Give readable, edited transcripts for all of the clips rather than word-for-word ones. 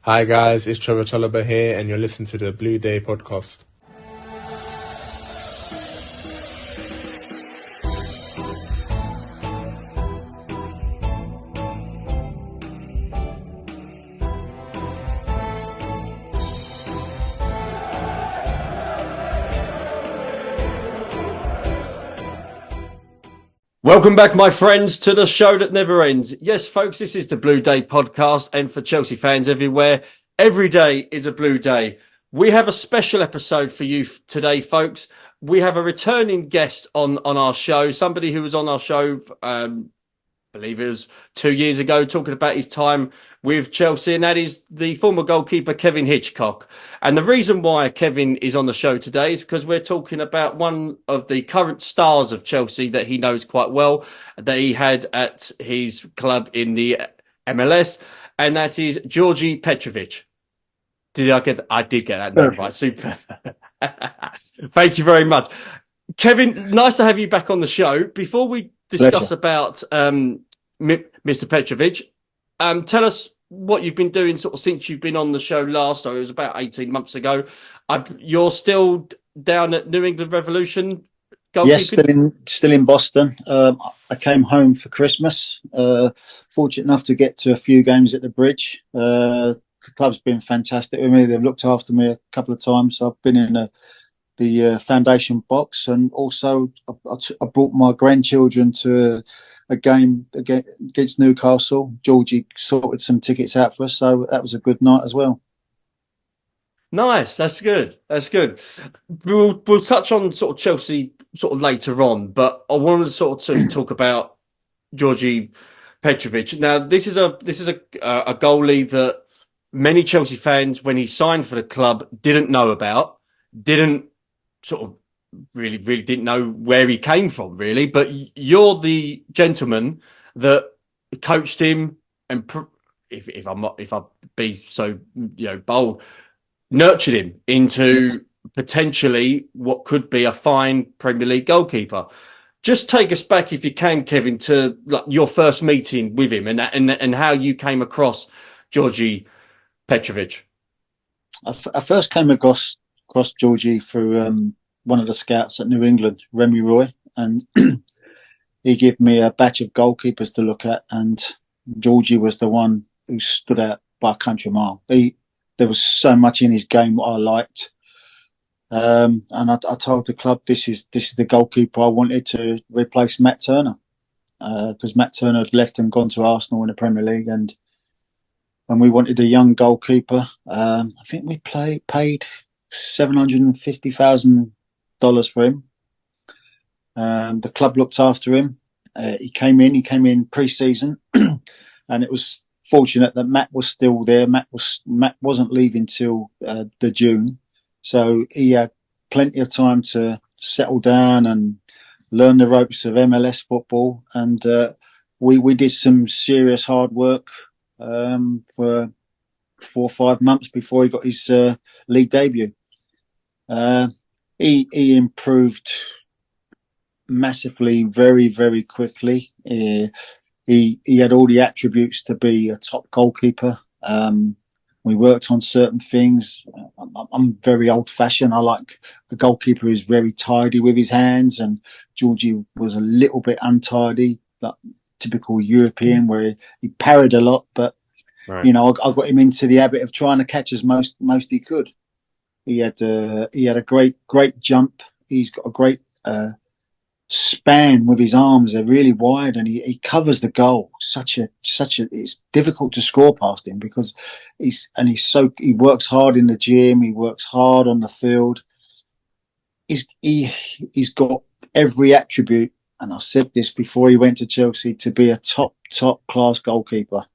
Hi guys, it's Trevor Tolliver here, and you're listening to the Blue Day podcast. Welcome back, my friends, to the show that never ends. Yes, folks, this is the Blue Day podcast, and for Chelsea fans everywhere, every day is a blue day. We have a special episode for you today, folks. We have a returning guest on our show, somebody who was on our show, I believe it was 2 years ago, talking about his time with Chelsea, and that is the former goalkeeper, Kevin Hitchcock. And the reason why Kevin is on the show today is because we're talking about one of the current stars of Chelsea that he knows quite well, that he had at his club in the MLS, and that is Djordje Petrovic. I did get that name right. Super. Thank you very much. Kevin, nice to have you back on the show. Before we discuss about Mr. Petrovic, tell us what you've been doing sort of since you've been on the show last. So it was about 18 months ago. You're still down at New England Revolution goalkeeping? Yes, still in Boston. I came home for Christmas. Fortunate enough to get to a few games at the Bridge. The club's been fantastic with me. They've looked after me a couple of times. I've been in the foundation box, and also I brought my grandchildren to a game against Newcastle. Georgie sorted some tickets out for us, so that was a good night as well. Nice, that's good. We'll touch on sort of Chelsea sort of later on, but I wanted to sort of talk about Djordje Petrovic. Now, this is a goalie that many Chelsea fans, when he signed for the club, didn't know about, didn't sort of really didn't know where he came from, really. But you're the gentleman that coached him, and if I be so bold, nurtured him into potentially what could be a fine Premier League goalkeeper. Just take us back, if you can, Kevin, to like your first meeting with him and how you came across Djordje Petrovic. I first came across Georgie through one of the scouts at New England, Remy Roy, and he gave me a batch of goalkeepers to look at, and Georgie was the one who stood out by a country mile. There was so much in his game what I liked, and I told the club this is the goalkeeper I wanted to replace Matt Turner, because Matt Turner had left and gone to Arsenal in the Premier League, and we wanted a young goalkeeper. I think we paid $750,000 for him. The club looked after him. He came in pre-season, and it was fortunate that Matt was still there. Matt wasn't leaving till the June, so he had plenty of time to settle down and learn the ropes of MLS football. And we did some serious hard work for 4 or 5 months before he got his league debut. He improved massively, very, very quickly. He had all the attributes to be a top goalkeeper. We worked on certain things. I'm very old-fashioned. I like a goalkeeper who's very tidy with his hands, and Georgie was a little bit untidy, like typical European, where he parried a lot. But right. I got him into the habit of trying to catch as most he could. He had a great jump. He's got a great span with his arms. They're really wide, and he covers the goal. It's difficult to score past him because he works hard in the gym. He works hard on the field. He's got every attribute, and I said this before he went to Chelsea, to be a top class goalkeeper.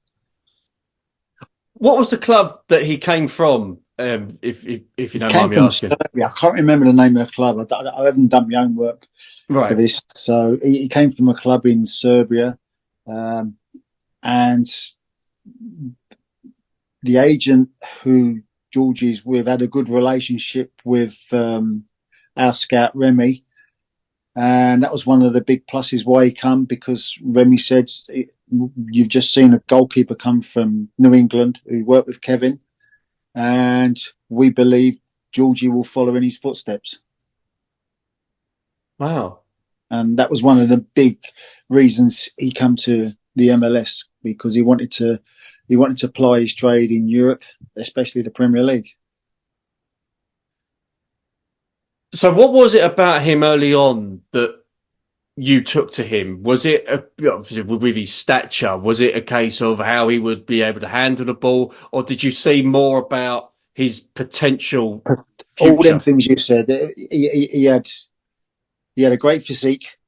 What was the club that he came from? If you don't mind me asking. Serbia. I can't remember the name of the club. I haven't done my own work for this. So he came from a club in Serbia, and the agent who Georgie's with had a good relationship with our scout Remy, and that was one of the big pluses why he come, because Remy said, "You've just seen a goalkeeper come from New England who worked with Kevin. and we believe Djordje will follow in his footsteps. Wow. And that was one of the big reasons he came to the MLS, because he wanted to ply his trade in Europe, especially the Premier League. So what was it about him early on that you took to him? Was it with his stature? Was it a case of how he would be able to handle the ball, or did you see more about his potential future? All them things you said. He had a great physique.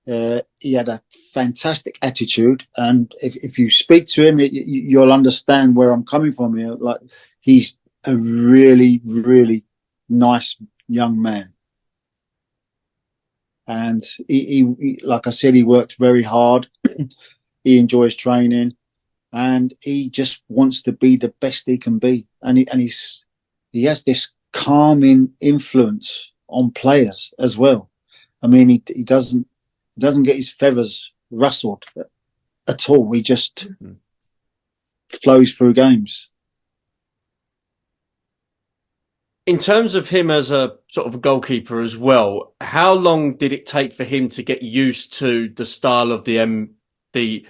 He had a fantastic attitude, and if you speak to him, you'll understand where I'm coming from here. Like, he's a really, really nice young man. And he, like I said, he worked very hard. He enjoys training, and he just wants to be the best he can be. And he has this calming influence on players as well. I mean, he doesn't get his feathers rustled at all. He just flows through games. In terms of him as a sort of a goalkeeper as well, how long did it take for him to get used to the style of the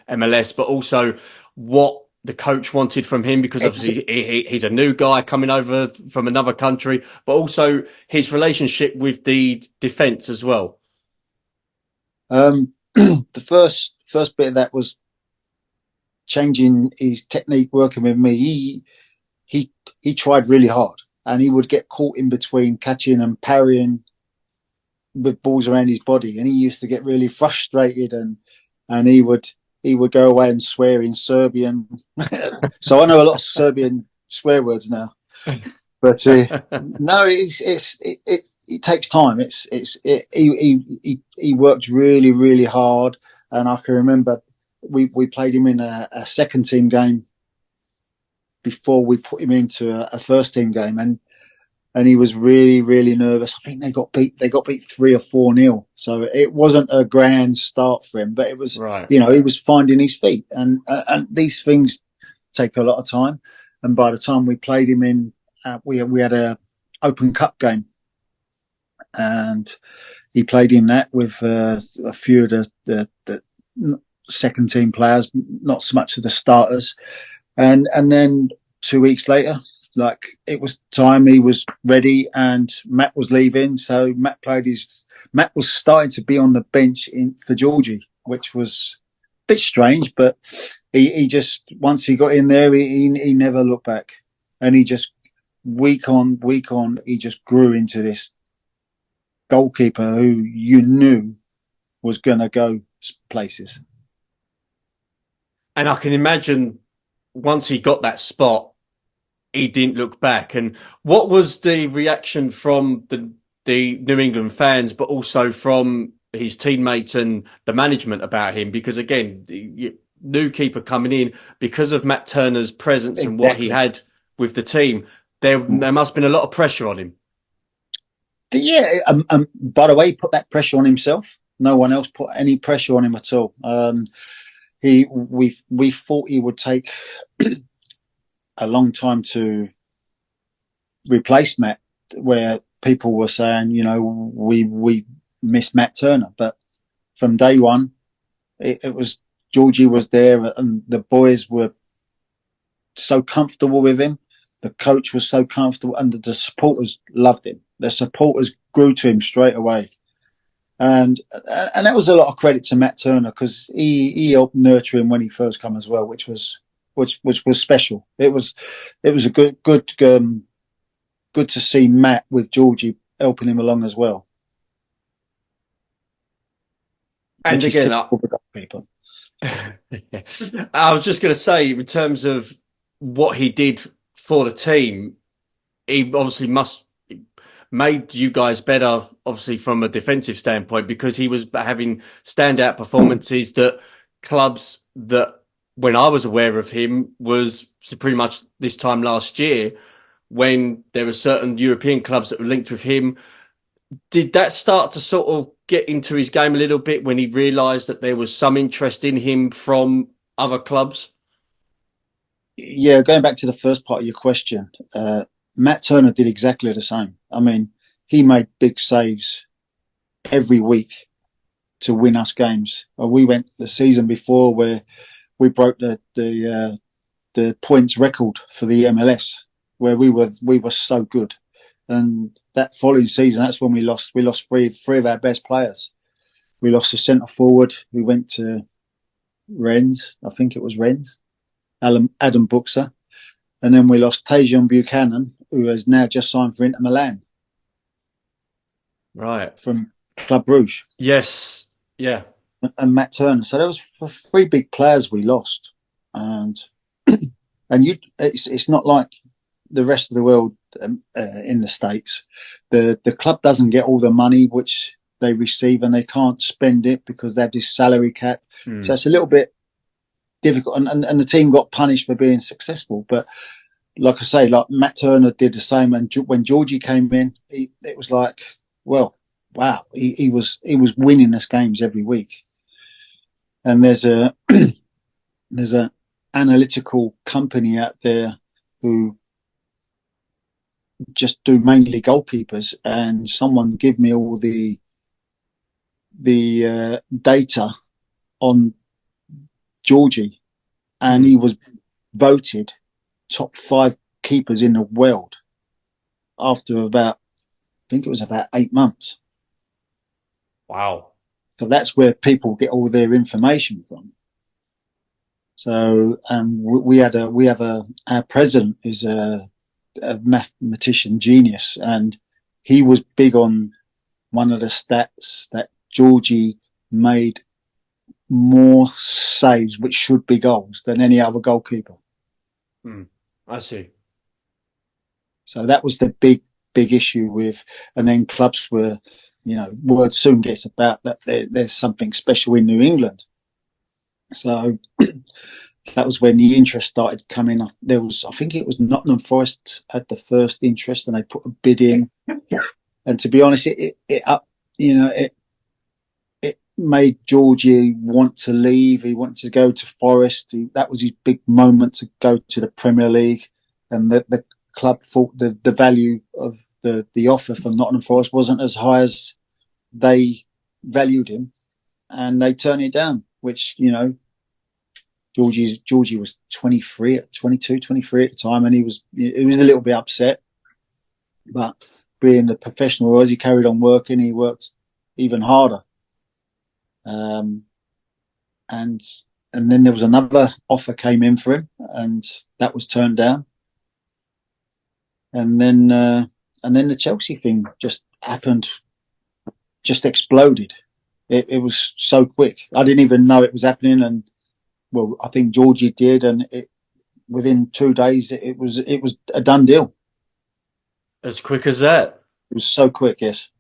MLS, but also what the coach wanted from him? Because obviously he's a new guy coming over from another country, but also his relationship with the defence as well. The first bit of that was changing his technique, working with me. He tried really hard, and he would get caught in between catching and parrying with balls around his body, and he used to get really frustrated, and he would go away and swear in Serbian. So I know a lot of Serbian swear words now. But no, it takes time. He worked really, really hard, and I can remember we played him in a second team game before we put him into a first team game, and he was really, really nervous. I think they got beat 3 or 4-0. So it wasn't a grand start for him, but it was right. He was finding his feet, and these things take a lot of time. And by the time we played him in, we had a Open Cup game, and he played in that with a few of the second team players, not so much of the starters. And then 2 weeks later, like, it was time, he was ready, and Matt was leaving. So Matt was starting to be on the bench for Djordje, which was a bit strange, but he just, once he got in there, he never looked back. And he just, week on, he just grew into this goalkeeper who you knew was going to go places. And I can imagine once he got that spot, he didn't look back. And what was the reaction from the New England fans, but also from his teammates and the management about him? Because again, the new keeper coming in, because of Matt Turner's presence and what he had with the team, there must have been a lot of pressure on him. Yeah, by the way, he put that pressure on himself. No one else put any pressure on him at all. We thought he would take a long time to replace Matt, where people were saying, we miss Matt Turner. But from day one, it was Djordje was there, and the boys were so comfortable with him. The coach was so comfortable, and the supporters loved him. The supporters grew to him straight away. And that was a lot of credit to Matt Turner, because he helped nurture him when he first came as well, which was special. It was a good to see Matt with Djordje helping him along as well. And again, I was just going to say, in terms of what he did for the team, he obviously made you guys better, obviously from a defensive standpoint, because he was having standout performances that clubs that, when I was aware of him, was pretty much this time last year, when there were certain European clubs that were linked with him. Did that start to sort of get into his game a little bit when he realised that there was some interest in him from other clubs? yeah, going back to the first part of your question, Matt Turner did exactly the same. I mean, he made big saves every week to win us games. We went the season before where we broke the points record for the MLS, where we were so good. And that following season, that's when we lost. We lost three of our best players. We lost a centre forward. We went to Rennes, I think it was Rennes, Adam Buxer. And then we lost Tajon Buchanan, who has now just signed for Inter Milan. Right. From Club Brugge. Yes. Yeah. And Matt Turner. So there was three big players we lost. And it's not like the rest of the world in the States. The club doesn't get all the money which they receive, and they can't spend it because they have this salary cap. So it's a little bit difficult, and the team got punished for being successful. But like I say, like Matt Turner did the same, and when Djordje came in, it was like, well, wow, he was winning us games every week. And there's a analytical company out there who just do mainly goalkeepers, and someone give me all the data on Djordje, and he was voted top 5 keepers in the world after I think it was about 8 months. Wow. So that's where people get all their information from. So, our president is a mathematician genius, and he was big on one of the stats that Djordje made more saves, which should be goals, than any other goalkeeper. I see. So that was the big issue with, and then clubs were, word soon gets about that there's something special in New England. So that was when the interest started coming up. I think it was Nottingham Forest had the first interest, and they put a bid in. And to be honest, it made Djordje want to leave. He wanted to go to Forest. That was his big moment to go to the Premier League. And the club thought the value of the offer from Nottingham Forest wasn't as high as they valued him, and they turned it down, which, Djordje was 22, 23 at the time, and he was a little bit upset. But being the professional, as he carried on working, he worked even harder. And then there was another offer came in for him, and that was turned down. And then the Chelsea thing just happened, just exploded. It was so quick. I didn't even know it was happening, and well, I think Djordje did, and within 2 days it was a done deal. As quick as that? It was so quick, yes.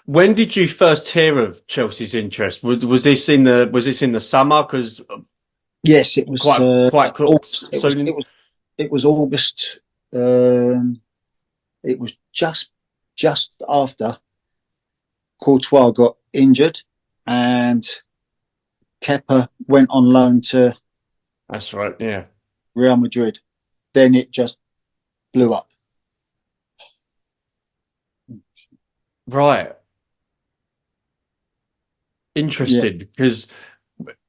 When did you first hear of Chelsea's interest? Was this in the summer? Because yes, it was quite close. It was August. It was just after Courtois got injured, and Kepa went on loan to. That's right. Yeah. Real Madrid. Then it just blew up. Right. Interesting, because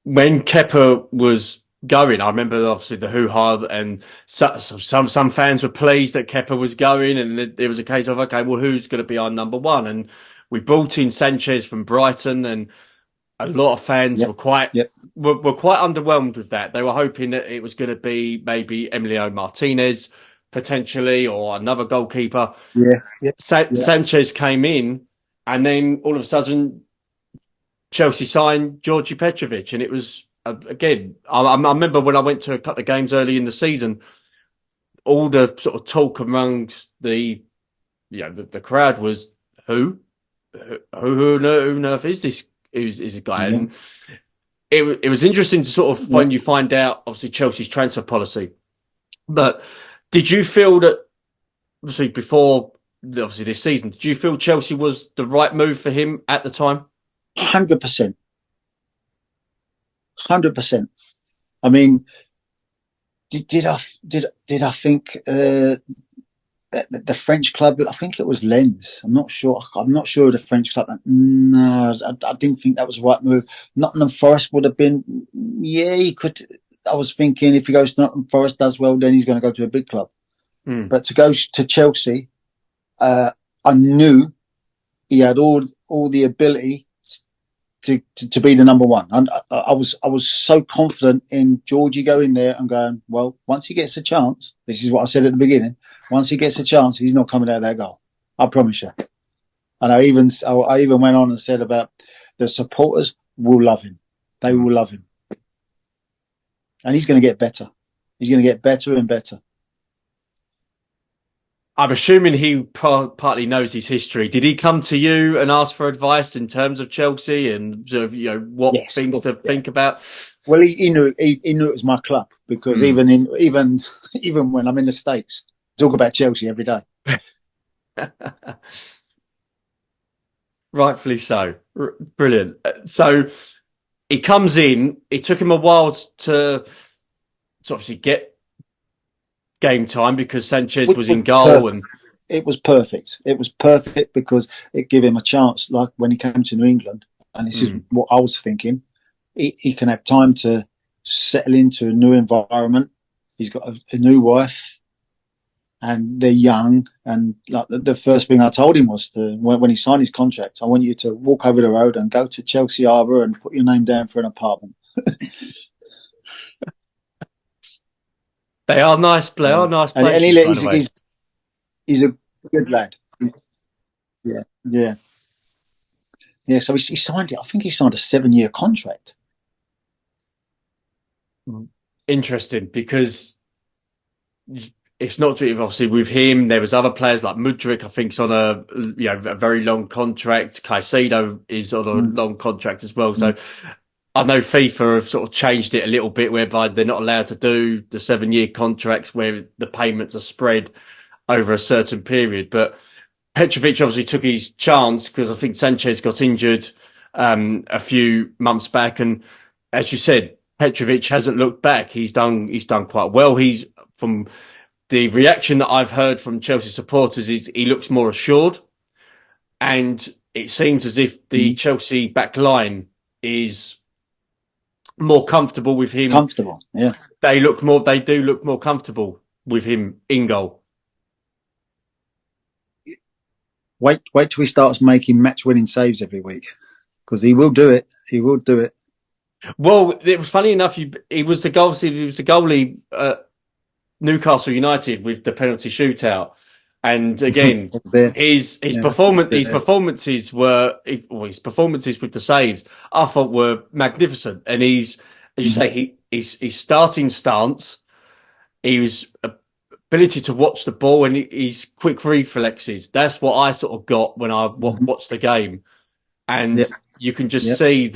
when Kepa was going, I remember obviously the hoo-ha, and some fans were pleased that Kepa was going, and it was a case of, okay, well, who's going to be our number one? And we brought in Sanchez from Brighton, and a lot of fans were quite underwhelmed with that. They were hoping that it was going to be maybe Emilio Martinez potentially, or another goalkeeper. Sanchez came in, and then all of a sudden Chelsea signed Djordje Petrovic, and it was again. I remember when I went to a couple of games early in the season, all the sort of talk amongst the crowd was who on earth is this? Who's a guy? And it was interesting to sort of when you find out obviously Chelsea's transfer policy. But did you feel that obviously before this season, did you feel Chelsea was the right move for him at the time? 100%. 100%. I mean, did I think the French club? I think it was Lens. I'm not sure. I'm not sure of the French club. No, I didn't think that was the right move. Nottingham Forest would have been. Yeah, he could. I was thinking if he goes to Nottingham Forest, does well, then he's going to go to a big club. But to go to Chelsea, I knew he had all the ability to be the number one. And I was so confident in Djordje going there and going, well, once he gets a chance, this is what I said at the beginning. Once he gets a chance, he's not coming out of that goal. I promise you. And I even went on and said about the supporters will love him. They will love him. And he's going to get better. He's going to get better and better. I'm assuming he partly knows his history. Did he come to you and ask for advice in terms of Chelsea and sort of, what things to think about? Well, he knew it was my club because even when I'm in the States, I talk about Chelsea every day. Rightfully so. Brilliant. So he comes in. It took him a while to obviously get game time because Sanchez was in goal. Perfect. And it was perfect. It was perfect because it gave him a chance, like when he came to New England. And this is what I was thinking. He can have time to settle into a new environment. He's got a new wife and they're young. And like the first thing I told him was when he signed his contract, I want you to walk over the road and go to Chelsea Harbour and put your name down for an apartment. They are nice. They are nice places. And he's a good lad. Yeah. So he signed it. I think he signed a 7-year contract. Interesting, because it's not obviously with him. There was other players like Mudryk. I think is on a very long contract. Caicedo is on a long contract as well. So. I know FIFA have sort of changed it a little bit whereby they're not allowed to do the 7-year contracts where the payments are spread over a certain period. But Petrovic obviously took his chance because I think Sanchez got injured a few months back. And as you said, Petrovic hasn't looked back. He's done quite well. He's, from the reaction that I've heard from Chelsea supporters, is he looks more assured. And it seems as if the Chelsea back line is more comfortable with him. Comfortable, yeah. They do look more comfortable with him in goal. Wait till he starts making match-winning saves every week, because he will do it. He will do it. Well, it was funny enough. He was the goalie at Newcastle United with the penalty shootout, and again, his performances with the saves I thought were magnificent. And he's, as you say, his starting stance, his ability to watch the ball, and his quick reflexes. That's what I sort of got when I watched the game, and you can just see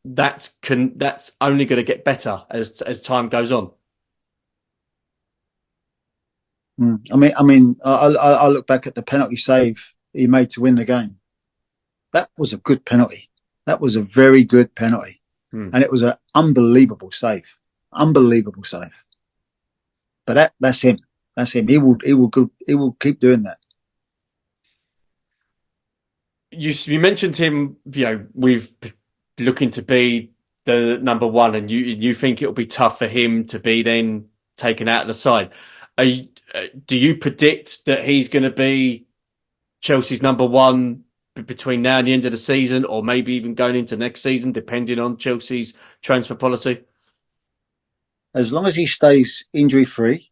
that's only going to get better as time goes on. I mean, I look back at the penalty save he made to win the game. That was a good penalty. That was a very good penalty, and it was an unbelievable save. Unbelievable save. But that's him. That's him. He will keep doing that. You mentioned him, with looking to be the number one, and you think it'll be tough for him to be then taken out of the side. Do you predict that he's going to be Chelsea's number one between now and the end of the season, or maybe even going into next season, depending on Chelsea's transfer policy? As long as he stays injury-free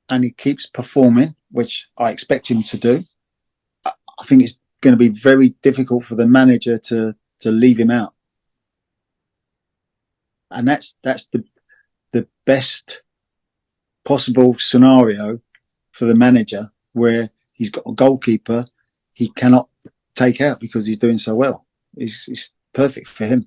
and he keeps performing, which I expect him to do, I think it's going to be very difficult for the manager to leave him out. And that's the best possible scenario for the manager, where he's got a goalkeeper he cannot take out because he's doing so well. It's perfect for him.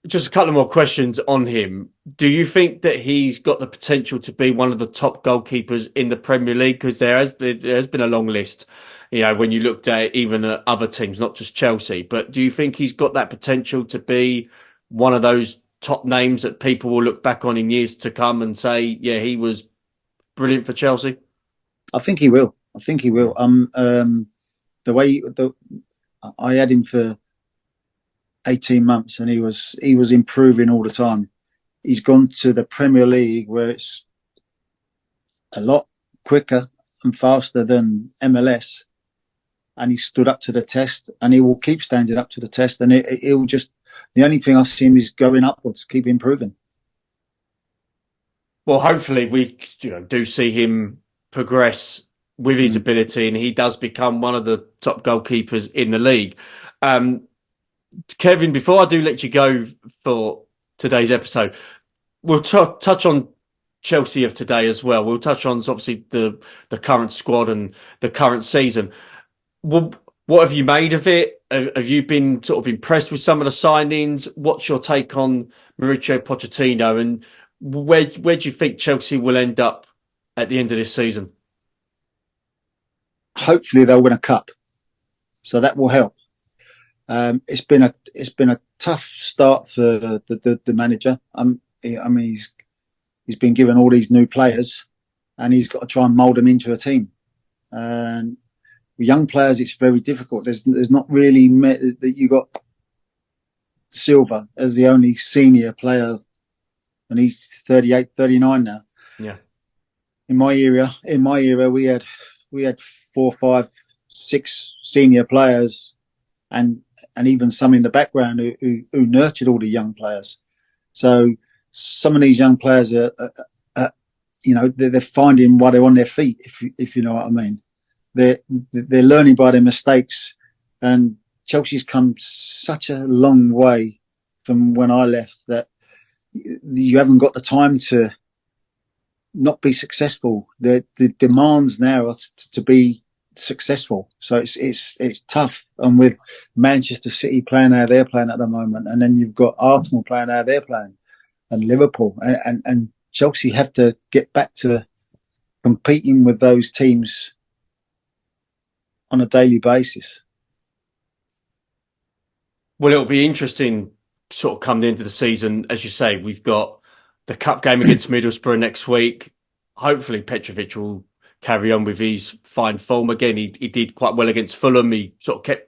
Just a couple of more questions on him. Do you think that he's got the potential to be one of the top goalkeepers in the Premier League? Because there has been a long list, when you looked at even other teams, not just Chelsea. But do you think he's got that potential to be one of those top names that people will look back on in years to come and say, yeah, he was brilliant for Chelsea? I think he will. I think he will. The way I had him for 18 months, and he was improving all the time. He's gone to the Premier League where it's a lot quicker and faster than MLS, and he stood up to the test, and he will keep standing up to the test. And he'll just, the only thing I see him is going upwards, keep improving. Well, hopefully we do see him progress with his ability, and he does become one of the top goalkeepers in the league. Kevin, before I do let you go for today's episode, we'll touch on Chelsea of today as well. We'll touch on obviously the current squad and the current season. What have you made of it? Have you been sort of impressed with some of the signings? What's your take on Mauricio Pochettino, and where do you think Chelsea will end up at the end of this season? Hopefully they'll win a cup, so that will help. It's been a tough start for the manager. I mean, he's been given all these new players, and he's got to try and mould them into a team. And with young players, it's very difficult. There's not really that you got Silva as the only senior player, and he's 38, 39 now. Yeah. In my era, we had 4, 5, 6 senior players, and even some in the background who nurtured all the young players. So some of these young players are they're finding why they're on their feet, if you know what I mean. They're learning by their mistakes, and Chelsea's come such a long way from when I left that you haven't got the time to not be successful. The demands now are to be successful, so it's tough. And with Manchester City playing how they're playing at the moment, and then you've got Arsenal playing how they're playing, and Liverpool, and Chelsea have to get back to competing with those teams on a daily basis. Well, it'll be interesting sort of coming into the season. As you say, we've got the cup game against Middlesbrough next week. Hopefully Petrovic will carry on with his fine form. Again, he did quite well against Fulham. He sort of kept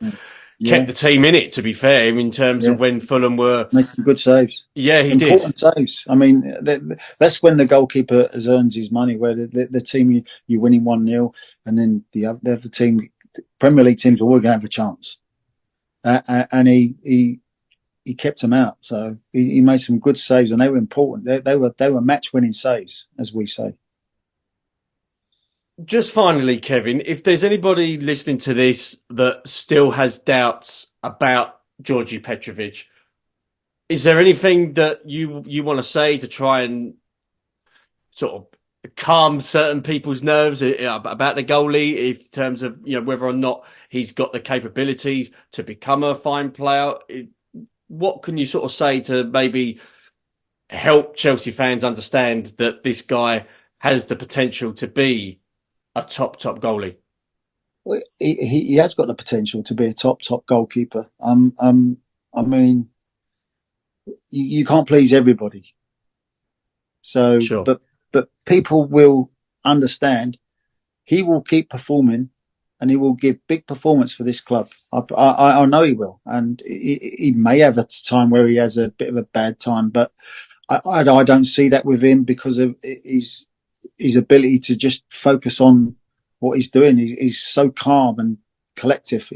the team in it, to be fair, in terms of when Fulham were... Made some good saves. Yeah, he Important saves. I mean, that's when the goalkeeper has earned his money, where the team, you're winning 1-0, and then the other team, Premier League teams, are always going to have a chance. And he kept them out. So he made some good saves, and they were important. They were match-winning saves, as we say. Just finally, Kevin, if there's anybody listening to this that still has doubts about Djordje Petrovic, is there anything that you want to say to try and sort of calm certain people's nerves about the goalie, in terms of whether or not he's got the capabilities to become a fine player? What can you sort of say to maybe help Chelsea fans understand that this guy has the potential to be a top goalie? Well, he has got the potential to be a top goalkeeper. I mean, you can't please everybody. So, sure. but people will understand. He will keep performing, and he will give big performance for this club. I know he will, and he may have a time where he has a bit of a bad time, but I don't see that with him because of his ability to just focus on what he's doing. He's so calm and collective.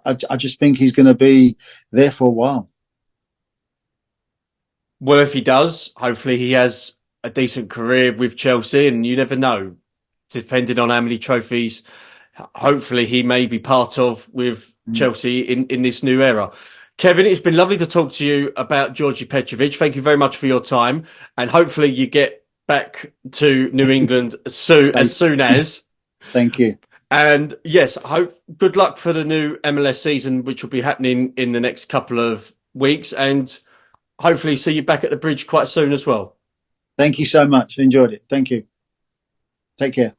I just think he's going to be there for a while. Well, if he does, hopefully he has a decent career with Chelsea, and you never know, depending on how many trophies, hopefully he may be part of with Chelsea in this new era. Kevin, it's been lovely to talk to you about Djordje Petrovic. Thank you very much for your time, and hopefully you get back to New England as soon as. Thank you. And yes, good luck for the new MLS season, which will be happening in the next couple of weeks, and hopefully see you back at the bridge quite soon as well. Thank you so much. Enjoyed it. Thank you. Take care.